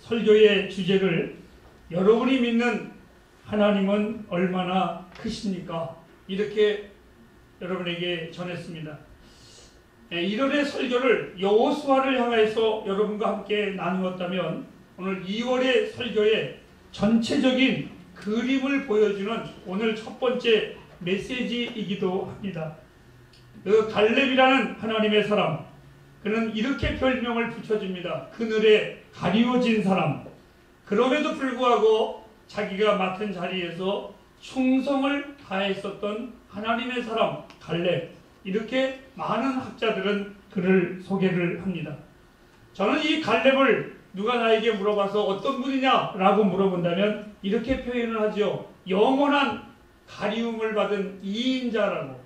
설교의 주제를 여러분이 믿는 하나님은 얼마나 크십니까? 이렇게 여러분에게 전했습니다. 1월의 설교를 여호수아를 향해서 여러분과 함께 나누었다면 오늘 2월의 설교의 전체적인 그림을 보여주는 오늘 첫 번째 메시지이기도 합니다. 그 갈렙이라는 하나님의 사람, 그는 이렇게 별명을 붙여줍니다. 그늘에 가리워진 사람. 그럼에도 불구하고 자기가 맡은 자리에서 충성을 다했었던 하나님의 사람 갈렙. 이렇게 많은 학자들은 그를 소개를 합니다. 저는 이 갈렙을 누가 나에게 물어봐서 어떤 분이냐라고 물어본다면 이렇게 표현을 하죠. 영원한 가리움을 받은 이인자라고.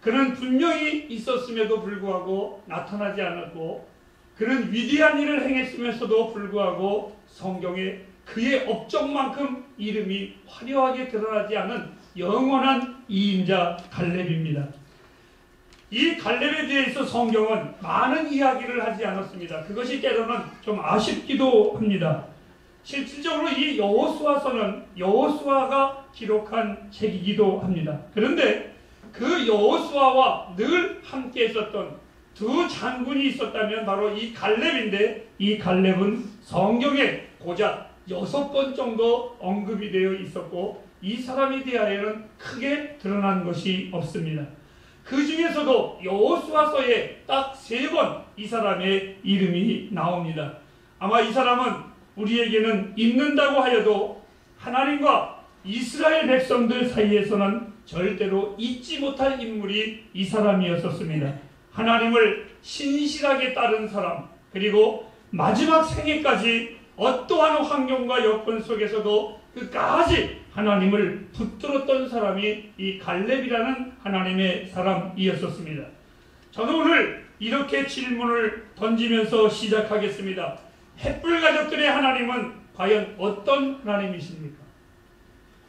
그는 분명히 있었음에도 불구하고 나타나지 않았고, 그는 위대한 일을 행했으면서도 불구하고 성경에 그의 업적만큼 이름이 화려하게 드러나지 않은 영원한 이인자 갈렙입니다. 이 갈렙에 대해서 성경은 많은 이야기를 하지 않았습니다. 그것이 때로는 좀 아쉽기도 합니다. 실질적으로 이 여호수아서는 여호수아가 기록한 책이기도 합니다. 그런데 그 여호수아와 늘 함께 있었던 두 장군이 있었다면 바로 이 갈렙인데, 이 갈렙은 성경에 고작 6번 정도 언급이 되어 있었고 이 사람에 대하여는 크게 드러난 것이 없습니다. 그 중에서도 여호수아서에 딱 3번 이 사람의 이름이 나옵니다. 아마 이 사람은 우리에게는 있는다고 하여도 하나님과 이스라엘 백성들 사이에서는 절대로 잊지 못할 인물이 이 사람이었었습니다. 하나님을 신실하게 따른 사람, 그리고 마지막 생애까지 어떠한 환경과 여건 속에서도 끝까지 하나님을 붙들었던 사람이 이 갈렙이라는 하나님의 사람이었었습니다. 저는 오늘 이렇게 질문을 던지면서 시작하겠습니다. 햇불 가족들의 하나님은 과연 어떤 하나님이십니까?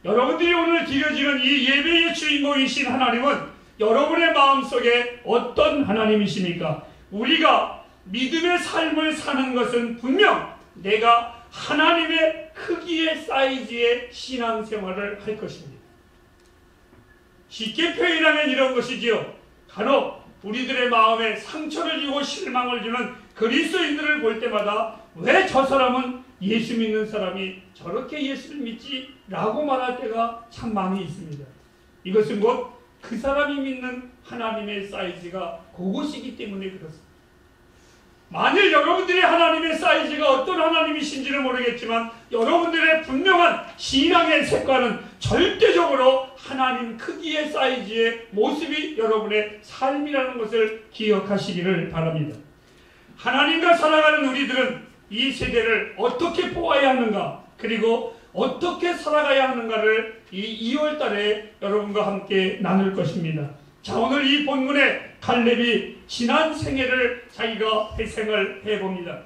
여러분들이 오늘 드려지는 이 예배의 주인공이신 하나님은 여러분의 마음속에 어떤 하나님이십니까? 우리가 믿음의 삶을 사는 것은 분명 내가 하나님의 크기의 사이즈의 신앙생활을 할 것입니다. 쉽게 표현하면 이런 것이지요. 간혹 우리들의 마음에 상처를 주고 실망을 주는 그리스도인들을 볼 때마다 왜 저 사람은 예수 믿는 사람이 저렇게 예수를 믿지? 라고 말할 때가 참 많이 있습니다. 이것은 곧 그 사람이 믿는 하나님의 사이즈가 그것이기 때문에 그렇습니다. 만일 여러분들의 하나님의 사이즈가 어떤 하나님이신지는 모르겠지만 여러분들의 분명한 신앙의 색깔은 절대적으로 하나님 크기의 사이즈의 모습이 여러분의 삶이라는 것을 기억하시기를 바랍니다. 하나님과 살아가는 우리들은 이 세대를 어떻게 보아야 하는가, 그리고 어떻게 살아가야 하는가를 이 2월달에 여러분과 함께 나눌 것입니다. 자, 오늘 이 본문에 갈렙이 지난 생애를 자기가 회생을 해봅니다.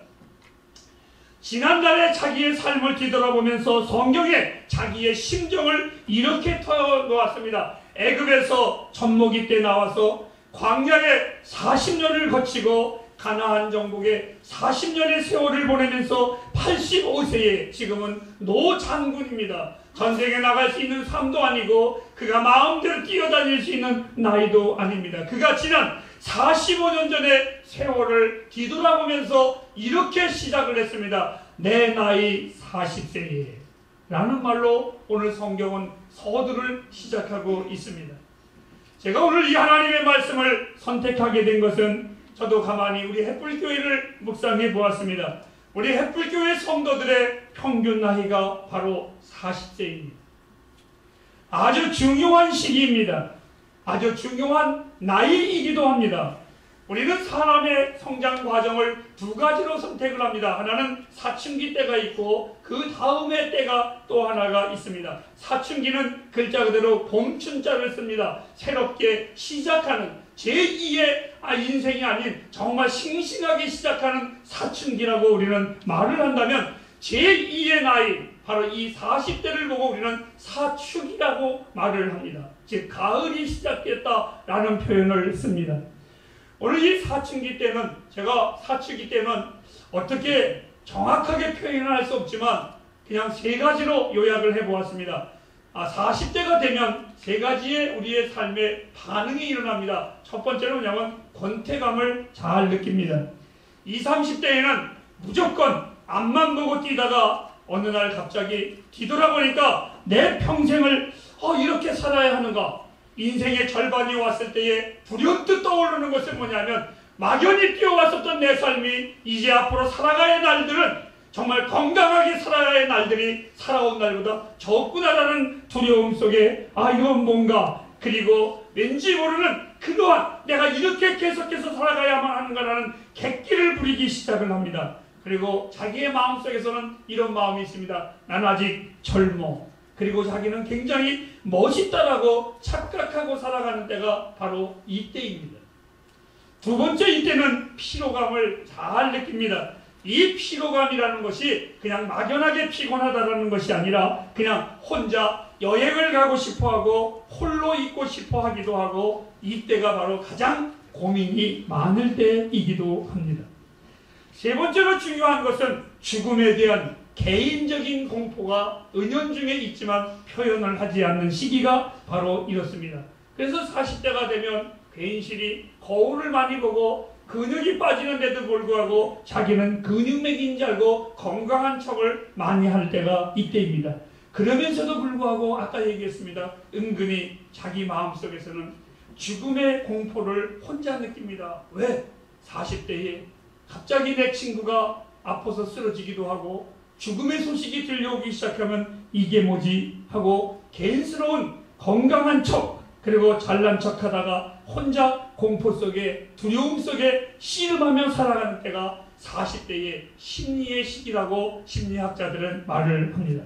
지난달에 자기의 삶을 뒤돌아보면서 성경에 자기의 심정을 이렇게 터놓았습니다. 애굽에서 젖먹이 때 나와서 광야에 40년을 거치고 가나안 정복에 40년의 세월을 보내면서 85세에 지금은 노장군입니다. 전쟁에 나갈 수 있는 삶도 아니고 그가 마음대로 뛰어다닐 수 있는 나이도 아닙니다. 그가 지난 45년 전의 세월을 뒤돌아보면서 이렇게 시작을 했습니다. 내 나이 40세에 라는 말로 오늘 성경은 서두를 시작하고 있습니다. 제가 오늘 이 하나님의 말씀을 선택하게 된 것은 저도 가만히 우리 햇불교회를 묵상해 보았습니다. 우리 햇불교회 성도들의 평균 나이가 바로 40세입니다. 아주 중요한 시기입니다. 아주 중요한 나이이기도 합니다. 우리는 사람의 성장 과정을 두 가지로 선택을 합니다. 하나는 사춘기 때가 있고 그 다음의 때가 또 하나가 있습니다. 사춘기는 글자 그대로 봄춘자를 씁니다. 새롭게 시작하는 제2의 인생이 아닌 정말 싱싱하게 시작하는 사춘기라고 우리는 말을 한다면, 제2의 나이, 바로 이 40대를 보고 우리는 사축이라고 말을 합니다. 즉 가을이 시작됐다라는 표현을 씁니다. 오늘 이 사춘기 때는, 제가 사춘기 때는 어떻게 정확하게 표현을 할 수 없지만 그냥 세 가지로 요약을 해보았습니다. 40대가 되면 세 가지의 우리의 삶에 반응이 일어납니다. 첫 번째는 뭐냐면 권태감을 잘 느낍니다. 20, 30대에는 무조건 앞만 보고 뛰다가 어느 날 갑자기 뒤돌아보니까 내 평생을 이렇게 살아야 하는가. 인생의 절반이 왔을 때에 불현듯 떠오르는 것은 뭐냐면 막연히 뛰어왔었던 내 삶이 이제 앞으로 살아가야 할 날들은 정말 건강하게 살아야 할 날들이 살아온 날보다 적구나라는 두려움 속에 이건 뭔가, 그리고 왠지 모르는 그동안 내가 이렇게 계속해서 살아가야만 하는가라는 객기를 부리기 시작을 합니다. 그리고 자기의 마음속에서는 이런 마음이 있습니다. 난 아직 젊어. 그리고 자기는 굉장히 멋있다라고 착각하고 살아가는 때가 바로 이때입니다. 두 번째 이때는 피로감을 잘 느낍니다. 이 피로감이라는 것이 그냥 막연하게 피곤하다라는 것이 아니라 그냥 혼자 여행을 가고 싶어하고 홀로 있고 싶어하기도 하고, 이때가 바로 가장 고민이 많을 때이기도 합니다. 세 번째로 중요한 것은 죽음에 대한 개인적인 공포가 은연중에 있지만 표현을 하지 않는 시기가 바로 이렇습니다. 그래서 40대가 되면 괜시리 거울을 많이 보고 근육이 빠지는데도 불구하고 자기는 근육맥인 줄 알고 건강한 척을 많이 할 때가 이때입니다. 그러면서도 불구하고 아까 얘기했습니다. 은근히 자기 마음속에서는 죽음의 공포를 혼자 느낍니다. 왜? 40대에 갑자기 내 친구가 아파서 쓰러지기도 하고 죽음의 소식이 들려오기 시작하면 이게 뭐지 하고 개인스러운 건강한 척, 그리고 잘난 척하다가 혼자 공포 속에 두려움 속에 씨름하며 살아가는 때가 40대의 심리의 시기라고 심리학자들은 말을 합니다.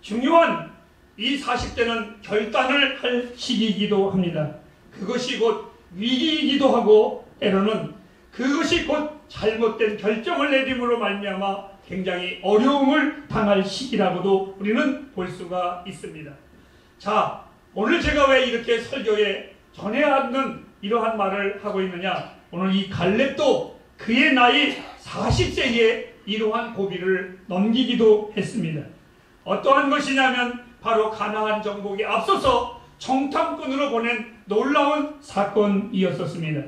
중요한 이 40대는 결단을 할 시기이기도 합니다. 그것이 곧 위기이기도 하고 때로는 그것이 곧 잘못된 결정을 내림으로 말미암아 굉장히 어려움을 당할 시기라고도 우리는 볼 수가 있습니다. 자, 오늘 제가 왜 이렇게 설교에 전해야 하는 이러한 말을 하고 있느냐. 오늘 이 갈렙도 그의 나이 40세에 이러한 고비를 넘기기도 했습니다. 어떠한 것이냐면 바로 가나안 정복에 앞서서 정탐꾼으로 보낸 놀라운 사건이었었습니다.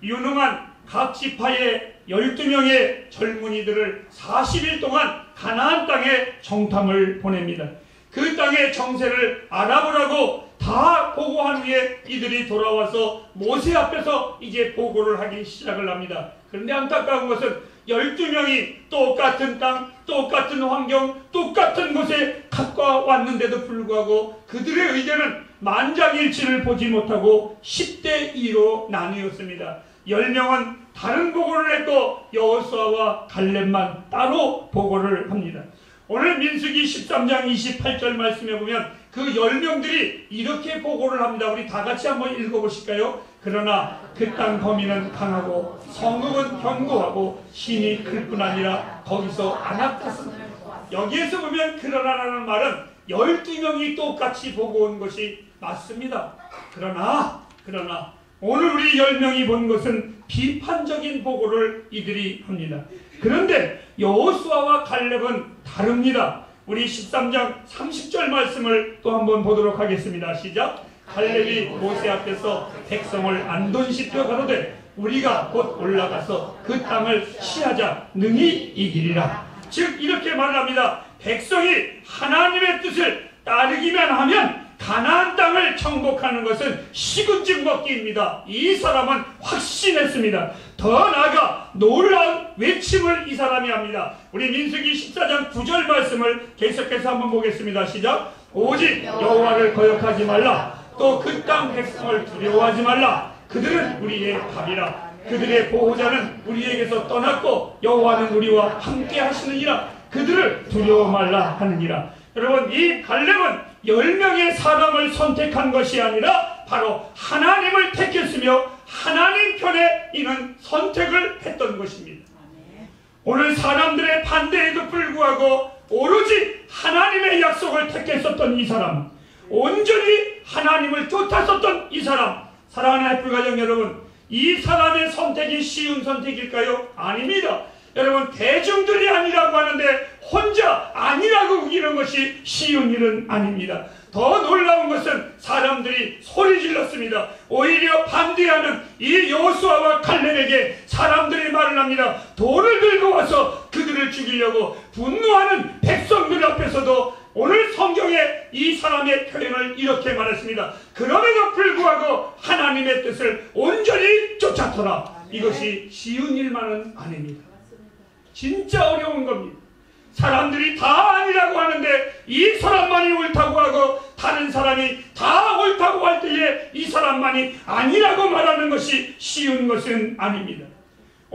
유능한 각 지파의 12명의 젊은이들을 40일 동안 가나안 땅에 정탐을 보냅니다. 그 땅의 정세를 알아보라고 다 보고한 후에 이들이 돌아와서 모세 앞에서 이제 보고를 하기 시작을 합니다. 그런데 안타까운 것은 12명이 똑같은 땅, 똑같은 환경, 똑같은 곳에 갖고 왔는데도 불구하고 그들의 의견은 만장일치를 보지 못하고 10대 2로 나뉘었습니다. 10명은 다른 보고를 했고 여호수아와 갈렙만 따로 보고를 합니다. 오늘 민수기 13장 28절 말씀에 보면 그 10명들이 이렇게 보고를 합니다. 우리 다 같이 한번 읽어보실까요? 그러나 그 땅 범위는 강하고 성읍은 견고하고 힘이 클 뿐 아니라 거기서 안압됐습니다. 여기에서 보면 그러나라는 말은 12명이 똑같이 보고 온 것이 맞습니다. 그러나 오늘 우리 10명이 본 것은 비판적인 보고를 이들이 합니다. 그런데 여호수아와 갈렙은 다릅니다. 우리 13장 30절 말씀을 또 한번 보도록 하겠습니다. 시작. 갈렙이 모세 앞에서 백성을 안돈시켜 가로되 우리가 곧 올라가서 그 땅을 취하자 능히 이기리라. 즉 이렇게 말합니다. 백성이 하나님의 뜻을 따르기만 하면 가나안 땅을 정복하는 것은 식은죽 먹기입니다. 이 사람은 확신했습니다. 더 나아가 놀라운 외침을 이 사람이 합니다. 우리 민수기 14장 9절 말씀을 계속해서 한번 보겠습니다. 시작. 오직 여호와를 거역하지 말라. 또 그 땅 백성을 두려워하지 말라. 그들은 우리의 밥이라. 그들의 보호자는 우리에게서 떠났고 여호와는 우리와 함께 하시느니라. 그들을 두려워 말라 하느니라. 여러분, 이 갈렙은 10명의 사람을 선택한 것이 아니라 바로 하나님을 택했으며 하나님 편에 이는 선택을 했던 것입니다. 오늘 사람들의 반대에도 불구하고 오로지 하나님의 약속을 택했었던 이 사람, 온전히 하나님을 쫓았었던 이 사람, 사랑하는 애플가정 여러분, 이 사람의 선택이 쉬운 선택일까요? 아닙니다. 여러분, 대중들이 아니라고 하는데 혼자 아니라고 우기는 것이 쉬운 일은 아닙니다. 더 놀라운 것은 사람들이 소리 질렀습니다. 오히려 반대하는 이 여호수아와 칼렙에게 사람들이 말을 합니다. 돌을 들고 와서 그들을 죽이려고 분노하는 백성들 앞에서도 오늘 성경에 이 사람의 표현을 이렇게 말했습니다. 그럼에도 불구하고 하나님의 뜻을 온전히 쫓았더라. 이것이 쉬운 일만은 아닙니다. 진짜 어려운 겁니다. 사람들이 다 아니라고 하는데 이 사람만이 옳다고 하고 다른 사람이 다 옳다고 할 때에 이 사람만이 아니라고 말하는 것이 쉬운 것은 아닙니다.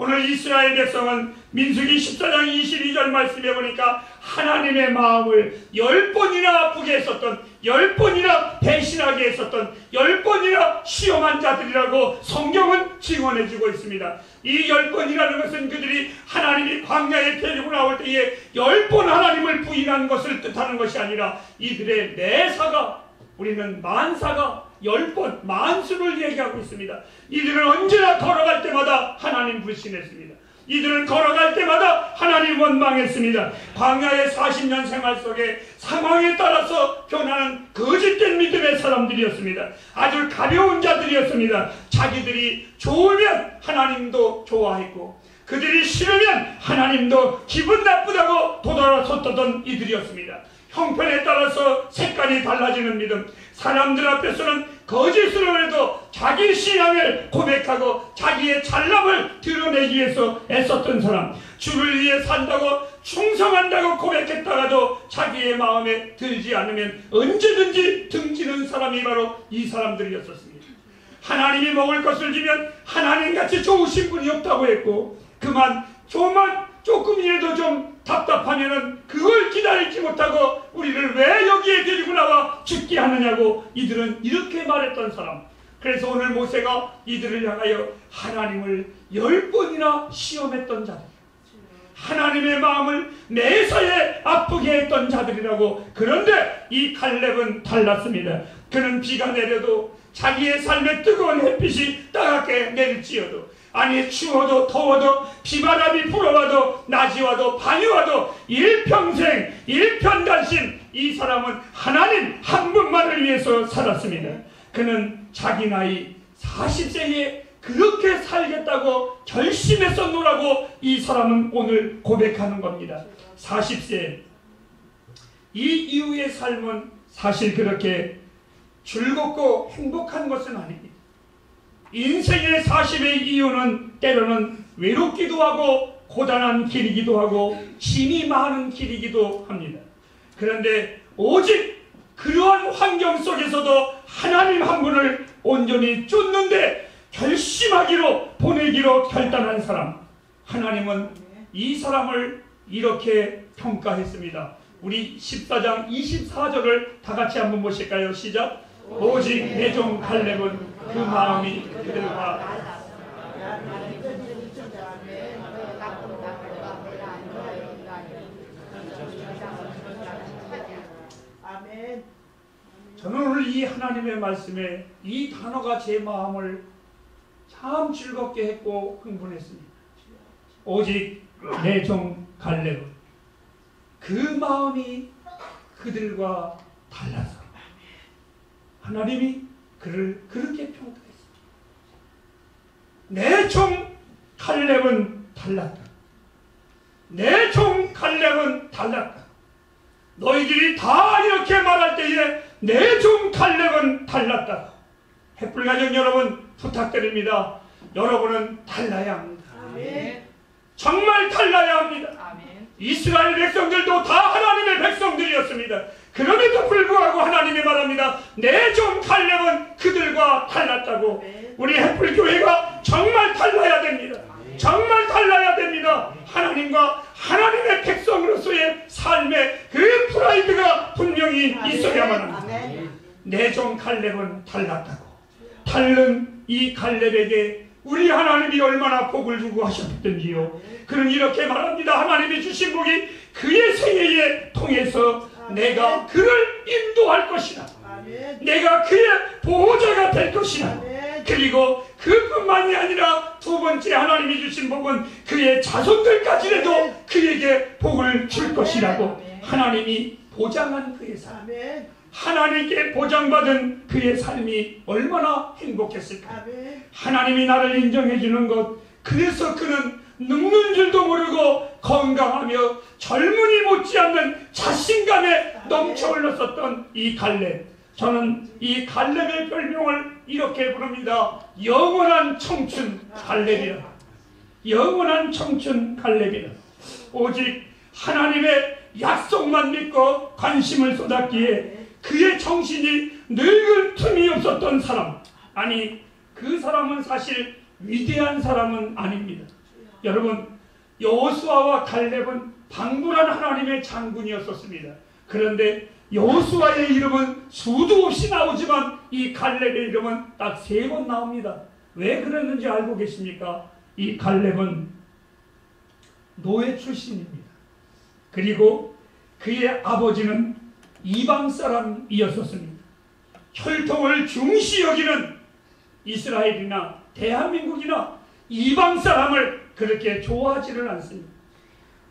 오늘 이스라엘 백성은 민수기 14장 22절 말씀에 보니까 하나님의 마음을 10번이나 아프게 했었던, 10번이나 배신하게 했었던, 10번이나 시험한 자들이라고 성경은 증언해주고 있습니다. 이 10번이라는 것은 그들이 하나님이 광야에 데리고 나올 때에 10번 하나님을 부인한 것을 뜻하는 것이 아니라 이들의 매사가, 우리는 만사가 10번, 만수를 얘기하고 있습니다. 이들은 언제나 걸어갈 때마다 하나님 불신했습니다. 이들은 걸어갈 때마다 하나님 원망했습니다. 광야의 40년 생활 속에 상황에 따라서 변하는 거짓된 믿음의 사람들이었습니다. 아주 가벼운 자들이었습니다. 자기들이 좋으면 하나님도 좋아했고 그들이 싫으면 하나님도 기분 나쁘다고 돌아섰던 이들이었습니다. 형편에 따라서 색깔이 달라지는 믿음, 사람들 앞에서는 거짓으로 해도 자기 신앙을 고백하고 자기의 잘남을 드러내기 위해서 애썼던 사람, 주를 위해 산다고 충성한다고 고백했다가도 자기의 마음에 들지 않으면 언제든지 등지는 사람이 바로 이 사람들이었었습니다. 하나님이 먹을 것을 주면 하나님같이 좋으신 분이 없다고 했고, 그만 조금이라도 좀 답답하면은 그걸 기다리지 못하고 우리를 왜 여기에 데리고 나와 죽게 하느냐고 이들은 이렇게 말했던 사람. 그래서 오늘 모세가 이들을 향하여 하나님을 10번이나 시험했던 자들, 하나님의 마음을 매사에 아프게 했던 자들이라고. 그런데 이 칼렙은 달랐습니다. 그는 비가 내려도 자기의 삶의 뜨거운 햇빛이 따갑게 내릴지어도, 아니 추워도 더워도 비바람이 불어와도 낮이 와도 밤이 와도 일평생 일편단심 이 사람은 하나님 한 분만을 위해서 살았습니다. 그는 자기 나이 40세에 그렇게 살겠다고 결심했었노라고 이 사람은 오늘 고백하는 겁니다. 40세 이 이후의 삶은 사실 그렇게 즐겁고 행복한 것은 아닙니다. 인생의 40의 이유는 때로는 외롭기도 하고 고단한 길이기도 하고 짐이 많은 길이기도 합니다. 그런데 오직 그러한 환경 속에서도 하나님 한 분을 온전히 쫓는데 결심하기로 보내기로 결단한 사람, 하나님은 이 사람을 이렇게 평가했습니다. 우리 14장 24절을 다 같이 한번 보실까요? 시작. 오직 내 종 칼렙은 그 마음이 그들과 아멘. 저는 오늘 이 하나님의 말씀에 이 단어가 제 마음을 참 즐겁게 했고 흥분했습니다. 오직 내 종 칼렙은 그 마음이 그들과 달라서 하나님이 그를 그렇게 평가했습니다. 내 종 칼렙은 달랐다. 내 종 칼렙은 달랐다. 너희들이 다 이렇게 말할 때에 내 종 칼렙은 달랐다. 햇불가정 여러분 부탁드립니다. 여러분은 달라야 합니다. 아멘. 정말 달라야 합니다. 아멘. 이스라엘 백성들도 다 하나님의 백성들이었습니다. 그럼에도 불구하고 하나님이 말합니다. 내 종 칼렙은 그들과 달랐다고. 우리 햇불교회가 정말 달라야 됩니다. 정말 달라야 됩니다. 하나님과 하나님의 백성으로서의 삶의 그 프라이드가 분명히 있어야만 합니다. 내 종 칼렙은 달랐다고. 다른 이 칼렙에게 우리 하나님이 얼마나 복을 주고 하셨던지요. 그는 이렇게 말합니다. 하나님이 주신 복이 그의 생애에 통해서 내가 그를 인도할 것이다. 내가 그의 보호자가 될 것이다. 그리고 그뿐만이 아니라 두 번째 하나님이 주신 복은 그의 자손들까지라도 그에게 복을 줄 것이라고 하나님이 보장한 그의 삶, 아멘. 하나님께 보장받은 그의 삶이 얼마나 행복했을까. 아멘. 하나님이 나를 인정해 주는 것, 그래서 그는 늙는 줄도 모르고 건강하며 젊은이 못지않는 자신감에 넘쳐 흘렀었던 이 갈렙. 저는 이 갈렙의 별명을 이렇게 부릅니다. 영원한 청춘 갈렙이라. 영원한 청춘 갈렙이라. 오직 하나님의 약속만 믿고 관심을 쏟았기에 그의 정신이 늙을 틈이 없었던 사람. 아니, 그 사람은 사실 위대한 사람은 아닙니다. 여러분, 여호수아와 갈렙은 방불한 하나님의 장군이었었습니다. 그런데 여호수아의 이름은 수도 없이 나오지만 이 갈렙의 이름은 딱 3번 나옵니다. 왜 그랬는지 알고 계십니까? 이 갈렙은 노예 출신입니다. 그리고 그의 아버지는 이방 사람이었었습니다. 혈통을 중시 여기는 이스라엘이나 대한민국이나 이방 사람을 그렇게 좋아하지를 않습니다.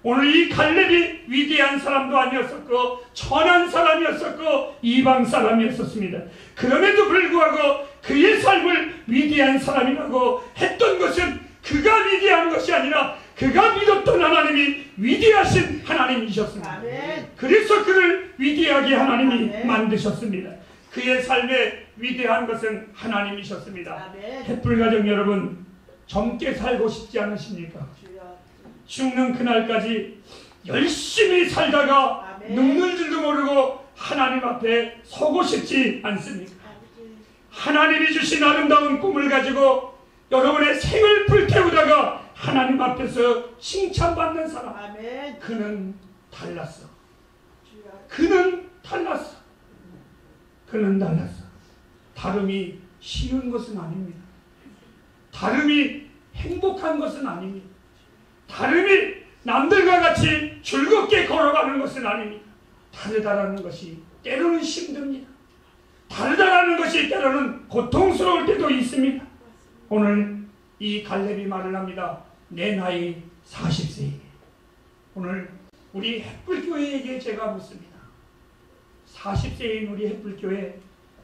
오늘 이 갈렙이 위대한 사람도 아니었었고 천한 사람이었었고 이방 사람이었었습니다. 그럼에도 불구하고 그의 삶을 위대한 사람이라고 했던 것은 그가 위대한 것이 아니라 그가 믿었던 하나님이 위대하신 하나님이셨습니다. 아멘. 그래서 그를 위대하게 하나님이 아멘. 만드셨습니다. 그의 삶에 위대한 것은 하나님이셨습니다. 아멘. 햇불가정 여러분, 젊게 살고 싶지 않으십니까? 주여. 죽는 그날까지 열심히 살다가 아멘. 늙는 줄도 모르고 하나님 앞에 서고 싶지 않습니까? 아버지. 하나님이 주신 아름다운 꿈을 가지고 여러분의 생을 불태우다가 하나님 앞에서 칭찬받는 사람, 아멘. 그는 달랐어. 주여. 그는 달랐어. 그는 달랐어. 다름이 쉬운 것은 아닙니다. 다름이 행복한 것은 아닙니다. 다름이 남들과 같이 즐겁게 걸어가는 것은 아닙니다. 다르다라는 것이 때로는 힘듭니다. 다르다라는 것이 때로는 고통스러울 때도 있습니다. 오늘 이 갈렙이 말을 합니다. 내 나이 40세에. 오늘 우리 햇불교회에게 제가 묻습니다. 40세인 우리 햇불교회,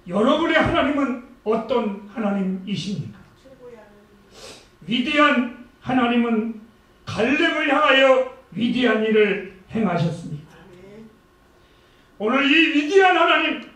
여러분의 하나님은 어떤 하나님이십니까? 최고의 하나님. 위대한 하나님은 갈렙을 향하여 위대한 일을 행하셨습니다. 아멘. 오늘 이 위대한 하나님,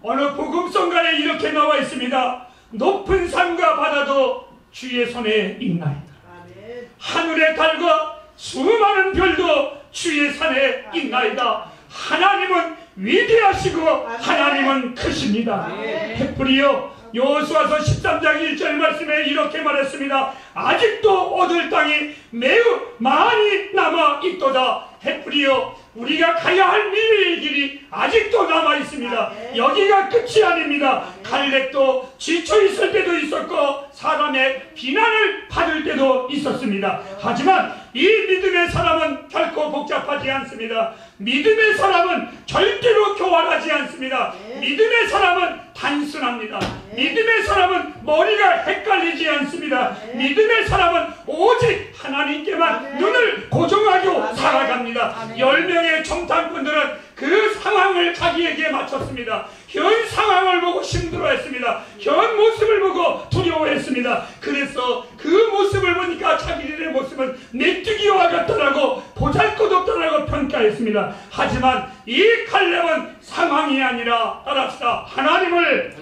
어느 복음성가에 이렇게 나와 있습니다. 높은 산과 바다도 주의 손에 있나이다. 아멘. 하늘의 달과 수많은 별도 주의 산에 있나이다. 하나님은 위대하시고 하나님은 크십니다. 아멘. 햇불이여, 여호수아서 13장 1절 말씀에 이렇게 말했습니다. 아직도 얻을 땅이 매우 많이 남아 있도다. 햇불이여, 우리가 가야 할 미래의 길이 아직도 남아 있습니다. 아멘. 여기가 끝이 아닙니다. 아멘. 갈렙도 지쳐 있을 때도 있었고 사람의 비난을 받을 때도 있었습니다. 하지만 이 믿음의 사람은 결코 복잡하지 않습니다. 믿음의 사람은 절대로 교활하지 않습니다. 네. 믿음의 사람은 단순합니다. 네. 믿음의 사람은 머리가 헷갈리지 않습니다. 네. 믿음의 사람은 오직 하나님께만 네. 눈을 고정하고 네. 살아갑니다. 네. 10명의 정탐꾼들은 그 상황을 자기에게 맞췄습니다. 현 상황을 보고 힘들어했습니다. 현 모습을 보고 두려워했습니다. 그래서 그 모습을 보니까 자기들의 모습은 메뚜기와 같다라고 보잘것없다라고 평가했습니다. 하지만 이 갈렙은 상황이 아니라, 따라합시다, 하나님을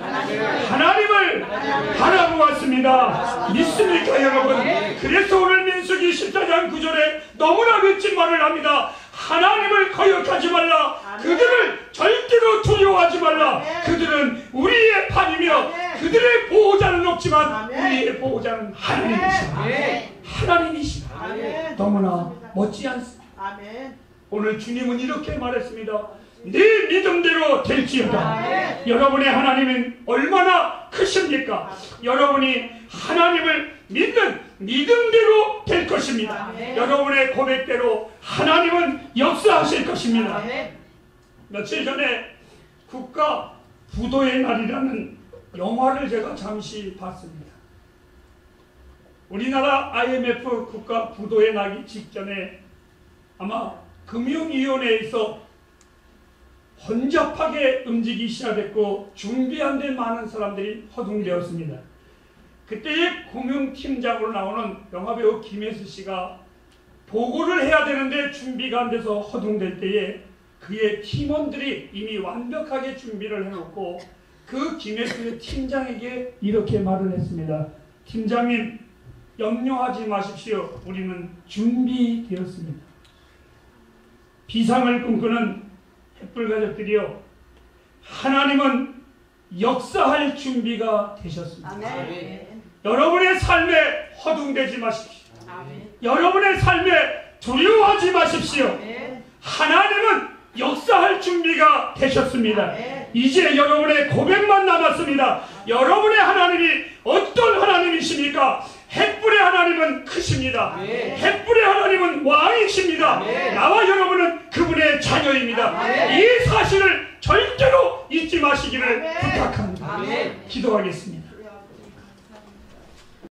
바라보았습니다. 믿습니까 여러분? 그래서 오늘 민수기 14장 9절에 너무나 멋진 말을 합니다. 하나님을 거역하지 말라. 그들을 절대로 두려워하지 말라. 그들은 우리의 판이며 그들의 보호자는 없지만 우리의 보호자는 하나님이시다. 하나님이시다. 아멘. 너무나 멋지 않습니다. 아멘. 오늘 주님은 이렇게 말했습니다. 네 믿음대로 될지어다. 아멘. 여러분의 하나님은 얼마나 크십니까? 여러분이 하나님을 믿는 믿음대로 될 것입니다. 아멘. 여러분의 고백대로 하나님은 역사하실 것입니다. 아멘. 며칠 전에 국가 부도의 날이라는 영화를 제가 잠시 봤습니다. 우리나라 IMF 국가 부도에 나기 직전에 아마 금융위원회에서 혼잡하게 움직이기 시작했고 준비한 데 많은 사람들이 허둥대었습니다. 그때의 금융팀장으로 나오는 영화배우 김혜수 씨가 보고를 해야 되는데 준비가 안 돼서 허둥댈 때에 그의 팀원들이 이미 완벽하게 준비를 해놓고 그 김혜수의 팀장에게 이렇게 말을 했습니다. 팀장님, 염려하지 마십시오. 우리는 준비되었습니다. 비상을 꿈꾸는 햇불 가족들이요, 하나님은 역사할 준비가 되셨습니다. 아멘. 여러분의 삶에 허둥대지 마십시오. 아멘. 여러분의 삶에 두려워하지 마십시오. 아멘. 하나님은 역사할 준비가 되셨습니다. 아멘. 이제 여러분의 고백만 남았습니다. 여러분의 하나님이 어떤 하나님이십니까? 햇불의 하나님은 크십니다. 아멘. 햇불의 하나님은 왕이십니다. 아멘. 나와 여러분은 그분의 자녀입니다. 아멘. 이 사실을 절대로 잊지 마시기를 아멘. 부탁합니다. 아멘. 기도하겠습니다.